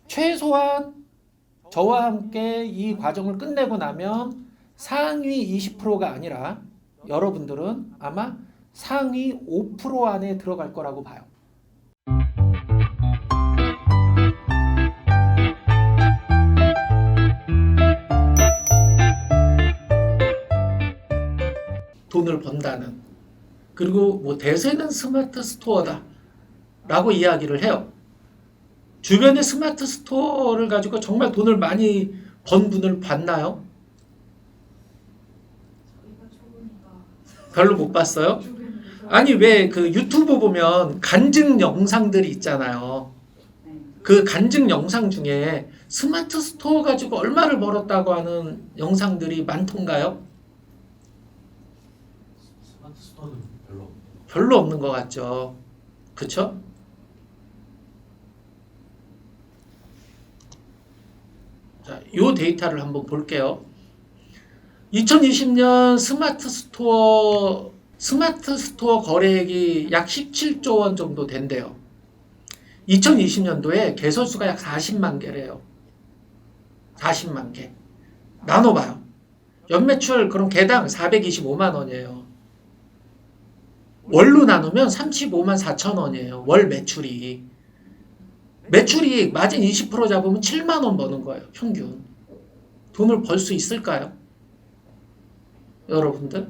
최소한 저와 함께 이 과정을 끝내고 나면 상위 20%가 아니라 여러분들은 아마 상위 5% 안에 들어갈 거라고 봐요. 돈을 번다는. 그리고 뭐 대세는 스마트 스토어다 라고 이야기를 해요. 주변에 스마트 스토어를 가지고 정말 돈을 많이 번 분을 봤나요? 별로 못 봤어요? 아니 왜 그 유튜브 보면 간증 영상들이 있잖아요. 그 간증 영상 중에 스마트 스토어 가지고 얼마를 벌었다고 하는 영상들이 많던가요? 스마트 스토어는 별로 없는 것 같죠. 그쵸? 자, 요 데이터를 한번 볼게요. 2020년 스마트 스토어 거래액이 약 17조 원 정도 된대요. 2020년도에 개설수가 약 40만 개래요. 40만 개. 나눠봐요. 연매출 그럼 개당 425만 원이에요. 월로 나누면 35만 4천 원이에요. 월 매출이. 매출이 마진 20% 잡으면 7만 원 버는 거예요. 평균. 돈을 벌 수 있을까요? 여러분들?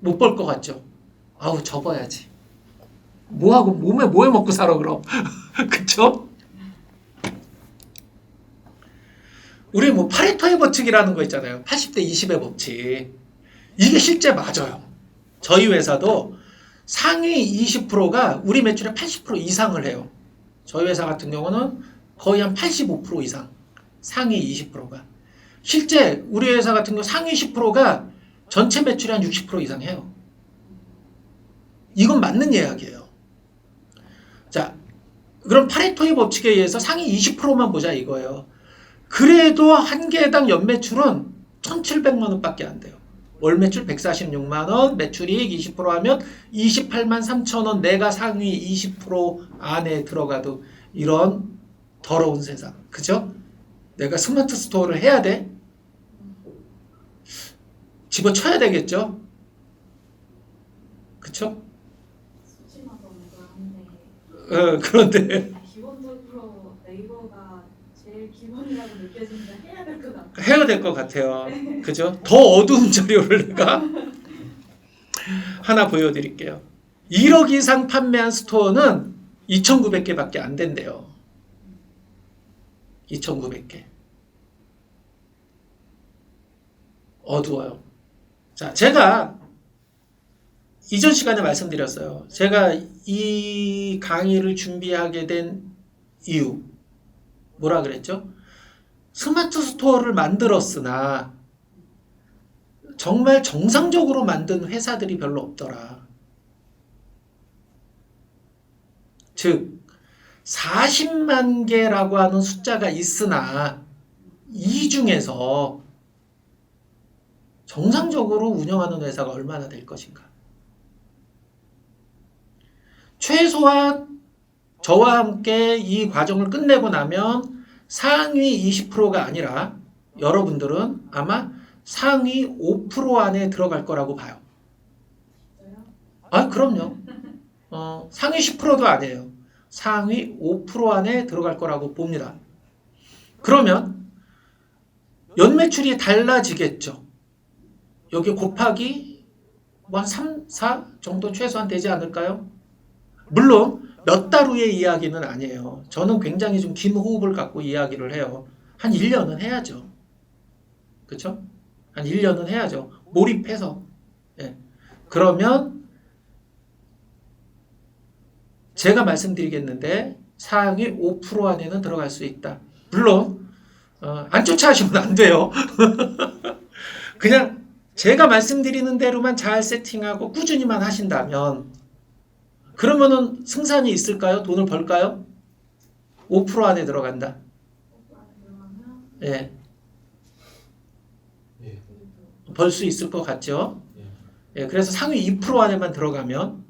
못 벌 것 같죠? 아우 접어야지. 뭐하고 뭐해 먹고 살아 그럼. 그쵸? 우리 뭐 파레토의 법칙이라는 거 있잖아요. 80대 20의 법칙. 이게 실제 맞아요. 저희 회사도 상위 20%가 우리 매출의 80% 이상을 해요. 저희 회사 같은 경우는 거의 한 85% 이상. 상위 20%가. 실제 우리 회사 같은 경우 상위 10%가 전체 매출의 한 60% 이상 해요. 이건 맞는 이야기예요. 자, 그럼 파레토의 법칙에 의해서 상위 20%만 보자 이거예요. 그래도 한 개당 연매출은 1,700만 원밖에 안 돼요. 월 매출 146만 원, 매출이익 20% 하면 28만 3천 원. 내가 상위 20% 안에 들어가도 이런 더러운 세상. 그죠? 내가 스마트 스토어를 해야 돼? 집어쳐야 되겠죠? 그쵸? 그런데 기본적으로 네이버가 제일 기본이라고 느껴지니까 해야 될 것 같아요. 해야 될 것 같아요. 그죠? 더 어두운 자료를 내가 하나 보여드릴게요. 1억 이상 판매한 스토어는 2,900개밖에 안 된대요. 2,900개. 어두워요. 자, 제가 이전 시간에 말씀드렸어요. 제가 이 강의를 준비하게 된 이유. 뭐라 그랬죠? 스마트 스토어를 만들었으나 정말 정상적으로 만든 회사들이 별로 없더라. 즉 40만 개라고 하는 숫자가 있으나 이 중에서 정상적으로 운영하는 회사가 얼마나 될 것인가. 최소한 저와 함께 이 과정을 끝내고 나면 상위 20%가 아니라 여러분들은 아마 상위 5% 안에 들어갈 거라고 봐요. 아, 그럼요. 상위 10%도 아니에요. 상위 5% 안에 들어갈 거라고 봅니다. 그러면 연매출이 달라지겠죠. 여기 곱하기 뭐 한 3, 4 정도 최소한 되지 않을까요? 물론 몇 달 후의 이야기는 아니에요. 저는 굉장히 좀 긴 호흡을 갖고 이야기를 해요. 한 1년은 해야죠. 그렇죠? 한 1년은 해야죠. 몰입해서. 예. 그러면 제가 말씀드리겠는데 상위 5% 안에는 들어갈 수 있다. 물론 안 쫓아하시면 안 돼요. 그냥 제가 말씀드리는 대로만 잘 세팅하고 꾸준히만 하신다면 그러면은 승산이 있을까요? 돈을 벌까요? 5% 안에 들어간다. 예. 벌 수 있을 것 같죠? 예. 그래서 상위 2% 안에만 들어가면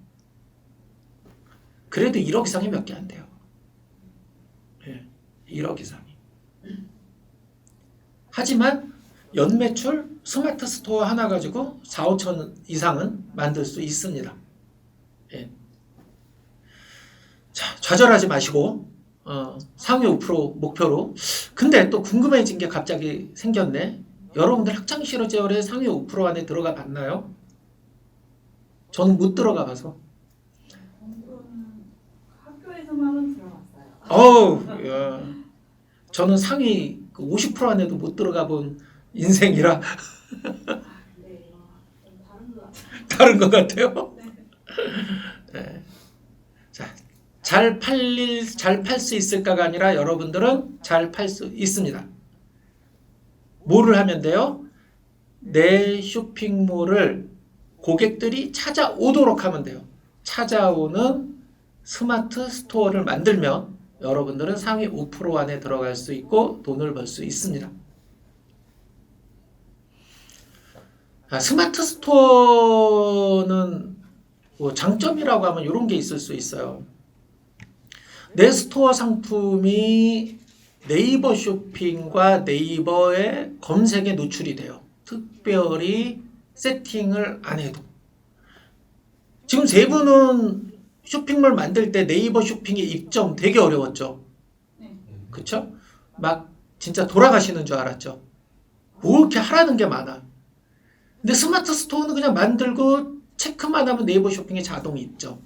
그래도 1억 이상이 몇 개 안 돼요. 예, 1억 이상이. 하지만 연매출 스마트 스토어 하나 가지고 4, 5천 이상은 만들 수 있습니다. 예. 자, 좌절하지 마시고 상위 5% 목표로. 근데 또 궁금해진 게 갑자기 생겼네. 여러분들 학창시절에 상위 5% 안에 들어가 봤나요? 저는 못 들어가 봐서. 공부는 학교에서만은 들어봤어요. 어우, 야. 저는 상위 50% 안에도 못 들어가 본 인생이라 아, 근데 이거 좀 다른 것 같아요. 다른 것 같아요. 네. 자, 잘 팔 수 있을까가 아니라 여러분들은 잘 팔 수 있습니다. 뭐를 하면 돼요? 내 쇼핑몰을 고객들이 찾아오도록 하면 돼요. 찾아오는 스마트 스토어를 만들면 여러분들은 상위 5% 안에 들어갈 수 있고 돈을 벌 수 있습니다. 스마트 스토어는 뭐 장점이라고 하면 이런 게 있을 수 있어요. 내 스토어 상품이 네이버 쇼핑과 네이버의 검색에 노출이 돼요. 특별히 세팅을 안 해도. 지금 세 분은 쇼핑몰 만들 때 네이버 쇼핑의 입점 되게 어려웠죠. 네. 그쵸? 막 진짜 돌아가시는 줄 알았죠. 뭐 이렇게 하라는 게 많아. 근데 스마트 스토어는 그냥 만들고 체크만 하면 네이버 쇼핑에 자동 입점.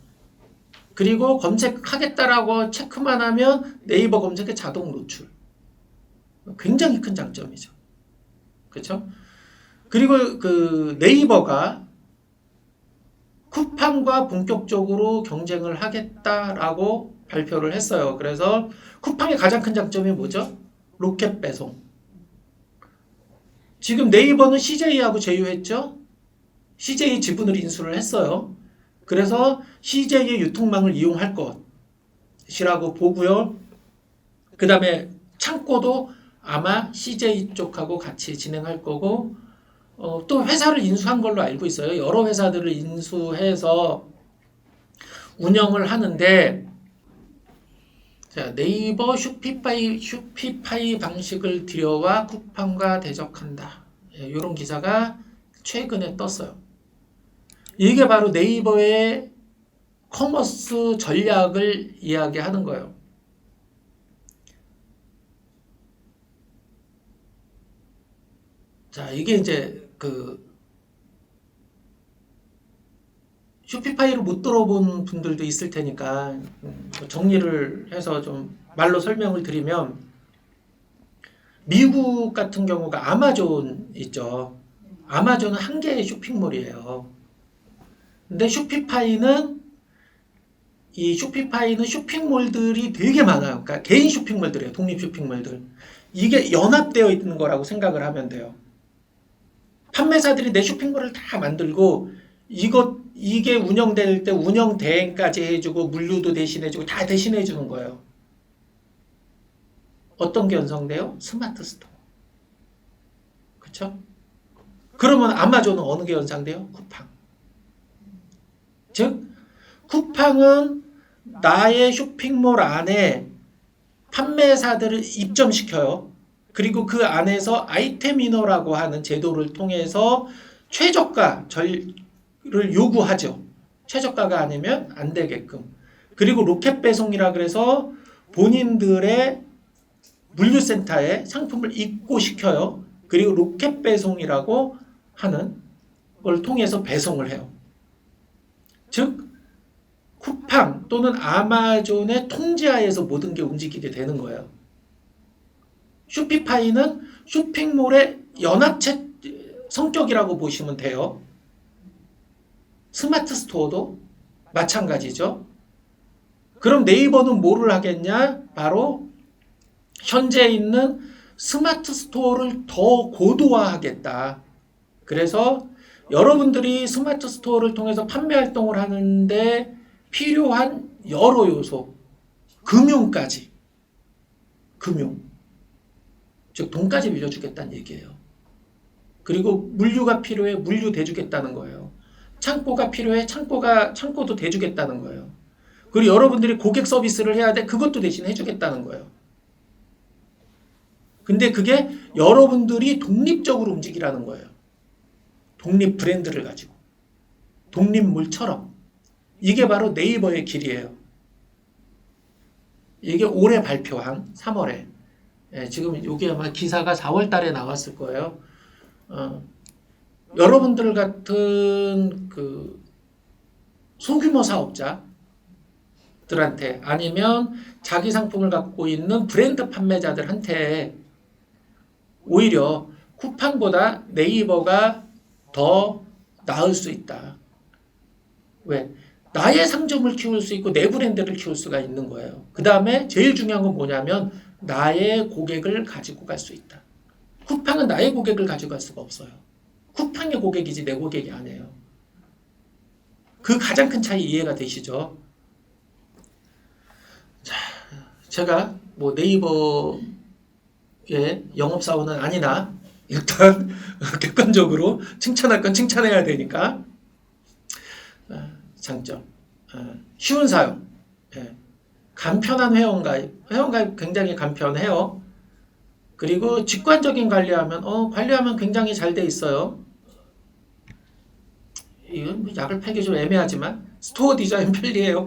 그리고 검색하겠다라고 체크만 하면 네이버 검색에 자동 노출. 굉장히 큰 장점이죠. 그렇죠? 그리고 그 네이버가 쿠팡과 본격적으로 경쟁을 하겠다라고 발표를 했어요. 그래서 쿠팡의 가장 큰 장점이 뭐죠? 로켓 배송. 지금 네이버는 CJ하고 제휴했죠? CJ 지분을 인수를 했어요. 그래서 CJ의 유통망을 이용할 것이라고 보고요. 그 다음에 창고도 아마 CJ 쪽하고 같이 진행할 거고, 또 회사를 인수한 걸로 알고 있어요. 여러 회사들을 인수해서 운영을 하는데, 자, 네이버 쇼피파이 방식을 들여와 쿠팡과 대적한다. 이런 기사가 최근에 떴어요. 이게 바로 네이버의 커머스 전략을 이야기하는 거예요. 자, 이게 이제 쇼피파이를 못 들어본 분들도 있을 테니까 정리를 해서 좀 말로 설명을 드리면, 미국 같은 경우가 아마존 있죠. 아마존은 한 개의 쇼핑몰이에요. 근데 쇼피파이는 쇼핑몰들이 되게 많아요. 그러니까 개인 쇼핑몰들이에요. 독립 쇼핑몰들. 이게 연합되어 있는 거라고 생각을 하면 돼요. 판매사들이 내 쇼핑몰을 다 만들고 이게 운영될 때 운영 대행까지 해주고 물류도 대신해주고 다 대신해주는 거예요. 어떤 게 연상돼요? 스마트 스토어. 그렇죠? 그러면 아마존은 어느 게 연상돼요? 쿠팡. 즉 쿠팡은 나의 쇼핑몰 안에 판매사들을 입점시켜요. 그리고 그 안에서 아이템 인어라고 하는 제도를 통해서 최저가를 요구하죠. 최저가가 아니면 안 되게끔. 그리고 로켓 배송이라 그래서 본인들의 물류센터에 상품을 입고시켜요. 그리고 로켓 배송이라고 하는 걸 통해서 배송을 해요. 즉 쿠팡 또는 아마존의 통제하에서 모든 게 움직이게 되는 거예요. 쇼피파이는 쇼핑몰의 연합체 성격이라고 보시면 돼요. 스마트 스토어도 마찬가지죠. 그럼 네이버는 뭐를 하겠냐? 바로 현재 있는 스마트 스토어를 더 고도화하겠다. 그래서 여러분들이 스마트 스토어를 통해서 판매 활동을 하는데 필요한 여러 요소, 금융까지, 즉 돈까지 빌려주겠다는 얘기예요. 그리고 물류가 필요해, 물류 대주겠다는 거예요. 창고가 필요해, 창고도 대주겠다는 거예요. 그리고 여러분들이 고객 서비스를 해야 돼, 그것도 대신 해주겠다는 거예요. 근데 그게 여러분들이 독립적으로 움직이라는 거예요. 독립 브랜드를 가지고. 독립물처럼. 이게 바로 네이버의 길이에요. 이게 올해 발표한 3월에. 지금 여기 아마 기사가 4월 달에 나왔을 거예요. 여러분들 같은 그 소규모 사업자들한테 아니면 자기 상품을 갖고 있는 브랜드 판매자들한테 오히려 쿠팡보다 네이버가 더 나을 수 있다. 왜? 나의 상점을 키울 수 있고 내 브랜드를 키울 수가 있는 거예요. 그 다음에 제일 중요한 건 뭐냐면 나의 고객을 가지고 갈 수 있다. 쿠팡은 나의 고객을 가지고 갈 수가 없어요. 쿠팡의 고객이지 내 고객이 아니에요. 그 가장 큰 차이 이해가 되시죠? 자, 제가 뭐 네이버의 영업사원은 아니나 일단 객관적으로 칭찬할 건 칭찬해야 되니까 장점 쉬운 사용 간편한 회원가입 굉장히 간편해요. 그리고 직관적인 관리하면 굉장히 잘 돼 있어요. 이건 약을 팔기 좀 애매하지만 스토어 디자인 편리해요.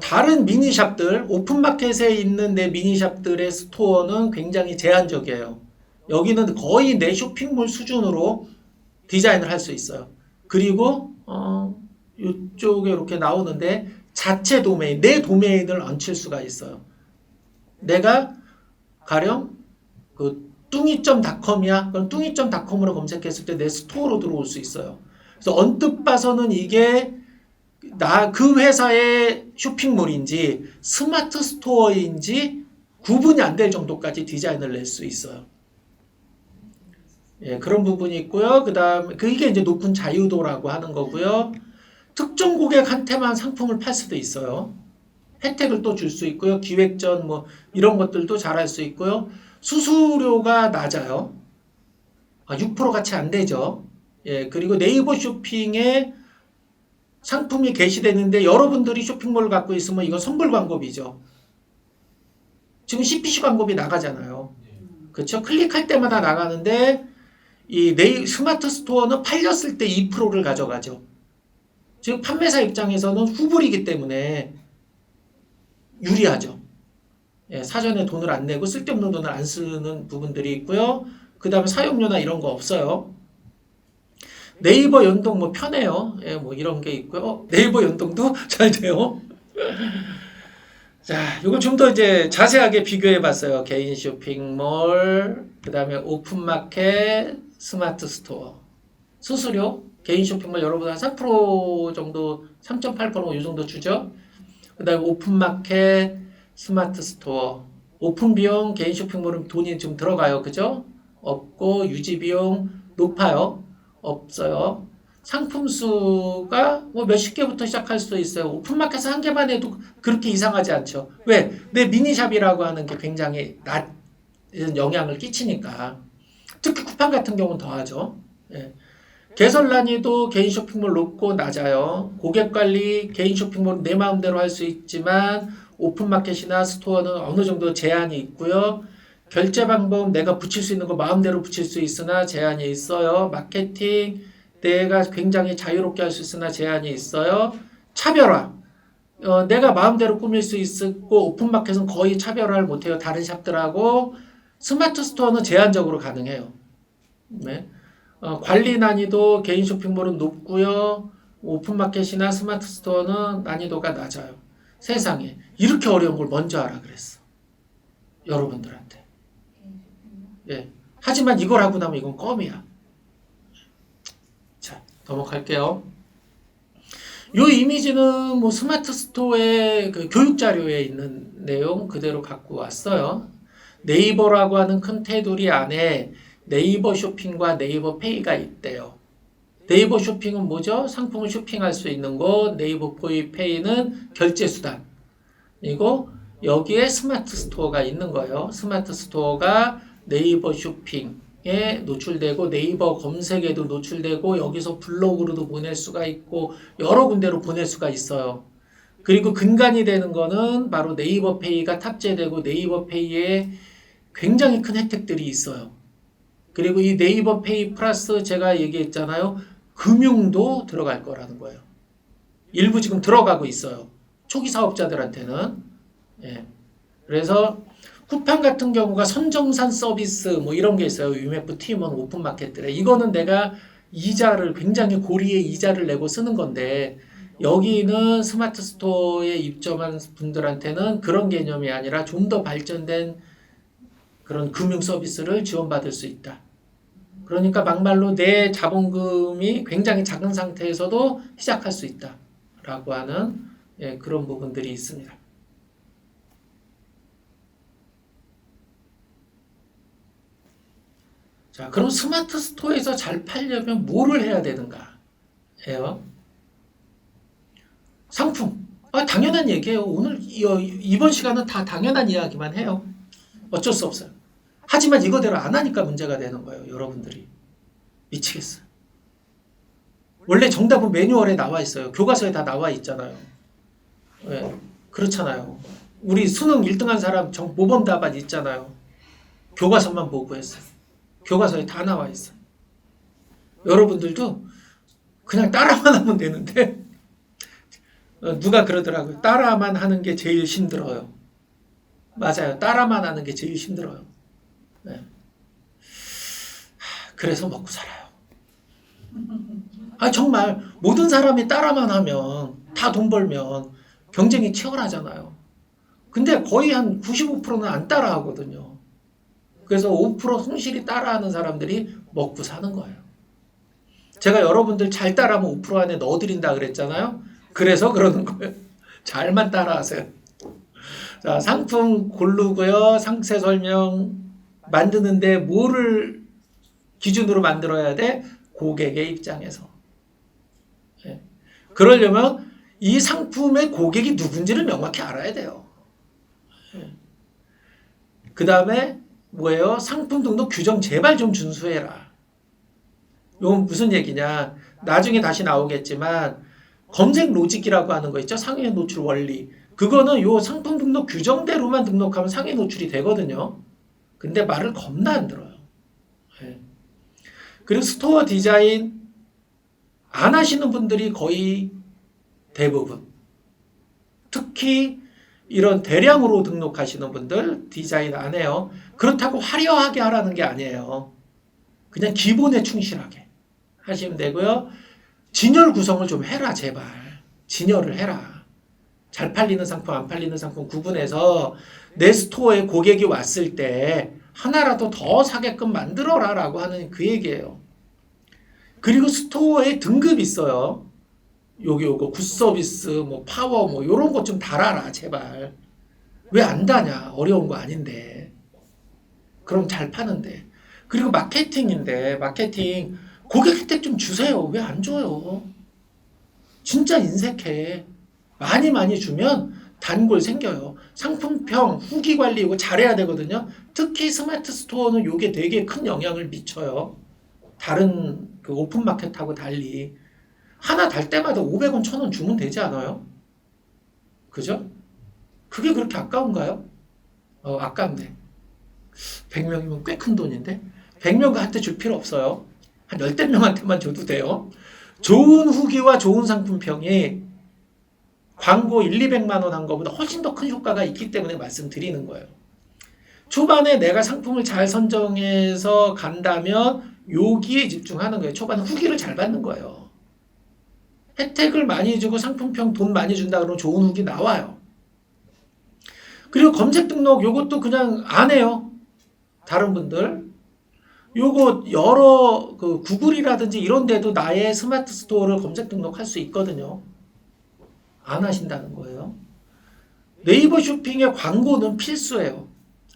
다른 미니샵들 오픈마켓에 있는 내 미니샵들의 스토어는 굉장히 제한적이에요. 여기는 거의 내 쇼핑몰 수준으로 디자인을 할 수 있어요. 그리고 이쪽에 이렇게 나오는데 자체 도메인, 내 도메인을 얹힐 수가 있어요. 내가 가령 그 뚱이.com이야. 그럼 뚱이.com으로 검색했을 때 내 스토어로 들어올 수 있어요. 그래서 언뜻 봐서는 이게 그 회사의 쇼핑몰인지 스마트 스토어인지 구분이 안 될 정도까지 디자인을 낼 수 있어요. 그런 부분이 있고요. 그 다음에 그게 이제 높은 자유도라고 하는 거고요. 특정 고객한테만 상품을 팔 수도 있어요. 혜택을 또 줄 수 있고요. 기획전 뭐 이런 것들도 잘할 수 있고요. 수수료가 낮아요. 6% 같이 안 되죠. 그리고 네이버 쇼핑에 상품이 게시되는데 여러분들이 쇼핑몰을 갖고 있으면 이건 선불 광고이죠. 지금 CPC 광고비 나가잖아요. 그렇죠? 클릭할 때마다 나가는데 이 스마트 스토어는 팔렸을 때 2%를 가져가죠. 즉 판매사 입장에서는 후불이기 때문에 유리하죠. 사전에 돈을 안 내고 쓸데없는 돈을 안 쓰는 부분들이 있고요. 그 다음에 사용료나 이런 거 없어요. 네이버 연동 뭐 편해요. 뭐 이런 게 있고요. 네이버 연동도 잘 돼요. 자, 이걸 좀 더 이제 자세하게 비교해 봤어요. 개인 쇼핑몰, 그 다음에 오픈마켓, 스마트 스토어. 수수료, 개인 쇼핑몰 여러분 한 3% 정도, 3.8% 이 정도 주죠. 그 다음에 오픈마켓, 스마트 스토어. 오픈 비용, 개인 쇼핑몰은 돈이 좀 들어가요. 그죠? 없고, 유지 비용 높아요. 없어요. 상품 수가 뭐 몇십 개부터 시작할 수도 있어요. 오픈마켓에서 한 개만 해도 그렇게 이상하지 않죠. 왜? 내 미니샵이라고 하는 게 굉장히 낮은 영향을 끼치니까. 특히 쿠팡 같은 경우는 더하죠. 개설 난이도 개인 쇼핑몰 높고 낮아요. 고객 관리 개인 쇼핑몰은 내 마음대로 할 수 있지만 오픈마켓이나 스토어는 어느 정도 제한이 있고요. 결제 방법 내가 붙일 수 있는 거 마음대로 붙일 수 있으나 제한이 있어요. 마케팅 내가 굉장히 자유롭게 할 수 있으나 제한이 있어요. 차별화 내가 마음대로 꾸밀 수 있고 오픈마켓은 거의 차별화를 못해요. 다른 샵들하고 스마트 스토어는 제한적으로 가능해요. 관리 난이도 개인 쇼핑몰은 높고요. 오픈마켓이나 스마트 스토어는 난이도가 낮아요. 세상에 이렇게 어려운 걸 먼저 하라 그랬어. 여러분들한테. 하지만 이걸 하고 나면 이건 껌이야. 자, 넘어갈게요. 이 이미지는 뭐 스마트 스토어의 그 교육 자료에 있는 내용 그대로 갖고 왔어요. 네이버라고 하는 큰 테두리 안에 네이버 쇼핑과 네이버 페이가 있대요. 네이버 쇼핑은 뭐죠? 상품을 쇼핑할 수 있는 거. 네이버 페이는 결제 수단. 그리고 여기에 스마트 스토어가 있는 거예요. 스마트 스토어가 네이버 쇼핑에 노출되고 네이버 검색에도 노출되고 여기서 블로그로도 보낼 수가 있고 여러 군데로 보낼 수가 있어요. 그리고 근간이 되는 거는 바로 네이버 페이가 탑재되고 네이버 페이에 굉장히 큰 혜택들이 있어요. 그리고 이 네이버 페이 플러스 제가 얘기했잖아요. 금융도 들어갈 거라는 거예요. 일부 지금 들어가고 있어요. 초기 사업자들한테는. 예. 그래서 쿠팡 같은 경우가 선정산 서비스 뭐 이런 게 있어요. UMF T1 오픈마켓들에. 이거는 내가 이자를 굉장히 고리의 이자를 내고 쓰는 건데 여기는 스마트 스토어에 입점한 분들한테는 그런 개념이 아니라 좀 더 발전된 그런 금융 서비스를 지원받을 수 있다. 그러니까 막말로 내 자본금이 굉장히 작은 상태에서도 시작할 수 있다라고 하는 예, 그런 부분들이 있습니다. 자, 그럼 스마트 스토어에서 잘 팔려면 뭐를 해야 되는가? 해요. 상품. 당연한 얘기예요. 오늘 이번 시간은 다 당연한 이야기만 해요. 어쩔 수 없어요. 하지만 이거대로 안 하니까 문제가 되는 거예요. 여러분들이. 미치겠어요. 원래 정답은 매뉴얼에 나와 있어요. 교과서에 다 나와 있잖아요. 네, 그렇잖아요. 우리 수능 1등한 사람 모범 답안 있잖아요. 교과서만 보고 했어요. 교과서에 다 나와 있어요. 여러분들도 그냥 따라만 하면 되는데 누가 그러더라고요. 따라만 하는 게 제일 힘들어요. 맞아요. 따라만 하는 게 제일 힘들어요. 네. 그래서 먹고 살아요. 정말 모든 사람이 따라만 하면 다 돈 벌면 경쟁이 치열하잖아요. 근데 거의 한 95%는 안 따라 하거든요. 그래서 5% 성실히 따라하는 사람들이 먹고 사는 거예요. 제가 여러분들 잘 따라하면 5% 안에 넣어드린다 그랬잖아요. 그래서 그러는 거예요. 잘만 따라하세요. 자, 상품 고르고요. 상세 설명 만드는데 뭐를 기준으로 만들어야 돼? 고객의 입장에서. 예. 그러려면 이 상품의 고객이 누군지를 명확히 알아야 돼요. 예. 그 다음에 뭐예요? 상품 등록 규정 제발 좀 준수해라. 이건 무슨 얘기냐? 나중에 다시 나오겠지만 검색 로직이라고 하는 거 있죠? 상위 노출 원리. 그거는 요 상품 등록 규정대로만 등록하면 상위 노출이 되거든요. 근데 말을 겁나 안 들어요. 네. 그리고 스토어 디자인 안 하시는 분들이 거의 대부분. 특히 이런 대량으로 등록하시는 분들 디자인 안 해요. 그렇다고 화려하게 하라는 게 아니에요. 그냥 기본에 충실하게 하시면 되고요. 진열 구성을 좀 해라 제발. 진열을 해라. 잘 팔리는 상품 안 팔리는 상품 구분해서 내 스토어에 고객이 왔을 때 하나라도 더 사게끔 만들어라 라고 하는 그 얘기예요. 그리고 스토어에 등급이 있어요. 요거 굿서비스 뭐 파워 뭐 요런 것 좀 달아라 제발. 왜 안 다냐? 어려운 거 아닌데. 그럼 잘 파는데. 그리고 마케팅인데 마케팅 고객 혜택 좀 주세요. 왜 안 줘요? 진짜 인색해. 많이 주면 단골 생겨요. 상품평, 후기 관리 이거 잘해야 되거든요. 특히 스마트 스토어는 이게 되게 큰 영향을 미쳐요. 다른 그 오픈마켓하고 달리. 하나 달 때마다 500원, 1000원 주면 되지 않아요? 그죠? 그게 그렇게 아까운가요? 아깝네. 100명이면 꽤 큰 돈인데? 100명한테 줄 필요 없어요. 한 열댓 명한테만 줘도 돼요. 좋은 후기와 좋은 상품평이 광고 1, 200만 원 한 것보다 훨씬 더 큰 효과가 있기 때문에 말씀드리는 거예요. 초반에 내가 상품을 잘 선정해서 간다면 여기에 집중하는 거예요. 초반에 후기를 잘 받는 거예요. 혜택을 많이 주고 상품평 돈 많이 준다 그러면 좋은 후기 나와요. 그리고 검색 등록 요것도 그냥 안 해요. 다른 분들. 요거 여러 그 구글이라든지 이런 데도 나의 스마트 스토어를 검색 등록할 수 있거든요. 안 하신다는 거예요. 네이버 쇼핑의 광고는 필수예요.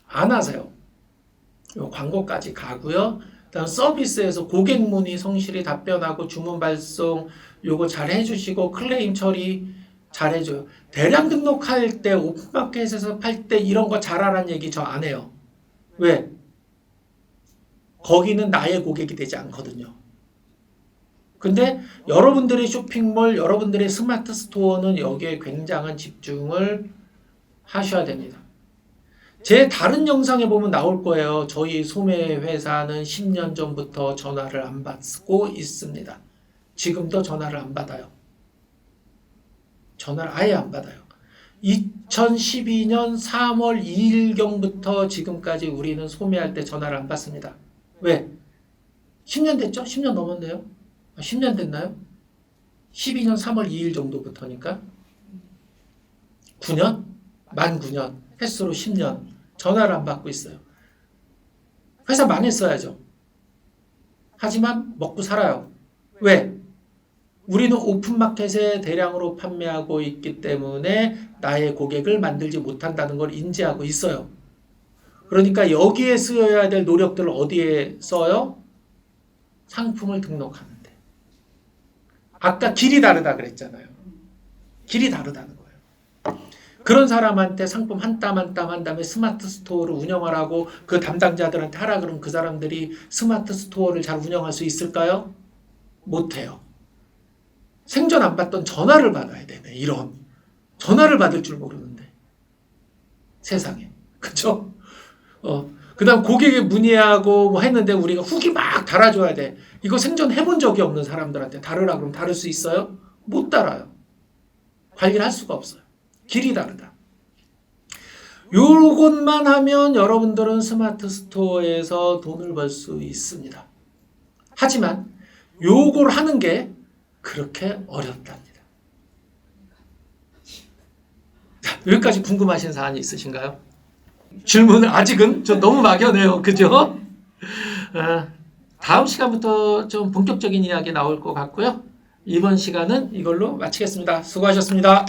안 하세요. 요 광고까지 가고요. 그다음 서비스에서 고객 문의 성실히 답변하고 주문 발송 요거 잘 해주시고 클레임 처리 잘 해줘요. 대량 등록할 때 오픈마켓에서 팔 때 이런 거 잘하라는 얘기 저 안 해요. 왜? 거기는 나의 고객이 되지 않거든요. 근데 여러분들의 쇼핑몰, 여러분들의 스마트 스토어는 여기에 굉장한 집중을 하셔야 됩니다. 제 다른 영상에 보면 나올 거예요. 저희 소매 회사는 10년 전부터 전화를 안 받고 있습니다. 지금도 전화를 안 받아요. 전화를 아예 안 받아요. 2012년 3월 2일경부터 지금까지 우리는 소매할 때 전화를 안 받습니다. 왜? 10년 됐죠? 10년 넘었네요. 10년 됐나요? 12년 3월 2일 정도부터니까 9년? 만 9년. 횟수로 10년. 전화를 안 받고 있어요. 회사 망했어야죠. 하지만 먹고 살아요. 왜? 우리는 오픈마켓에 대량으로 판매하고 있기 때문에 나의 고객을 만들지 못한다는 걸 인지하고 있어요. 그러니까 여기에 쓰여야 될 노력들을 어디에 써요? 상품을 등록하는데. 아까 길이 다르다 그랬잖아요. 길이 다르다는 거예요. 그런 사람한테 상품 한 땀 한 땀 한 다음에 스마트 스토어를 운영하라고 그 담당자들한테 하라 그러면 그 사람들이 스마트 스토어를 잘 운영할 수 있을까요? 못해요. 생전 안 받던 전화를 받아야 되네. 이런. 전화를 받을 줄 모르는데. 세상에. 그쵸? 그 다음 고객에 문의하고 뭐 했는데 우리가 후기 막 달아줘야 돼. 이거 생전 해본 적이 없는 사람들한테 다르라 그러면 다를 수 있어요? 못 달아요. 관리를 할 수가 없어요. 길이 다르다. 요것만 하면 여러분들은 스마트 스토어에서 돈을 벌 수 있습니다. 하지만 요걸 하는 게 그렇게 어렵답니다. 자, 여기까지 궁금하신 사안이 있으신가요? 질문을 아직은 좀 너무 막연해요. 그죠? 다음 시간부터 좀 본격적인 이야기 나올 것 같고요. 이번 시간은 이걸로 마치겠습니다. 수고하셨습니다.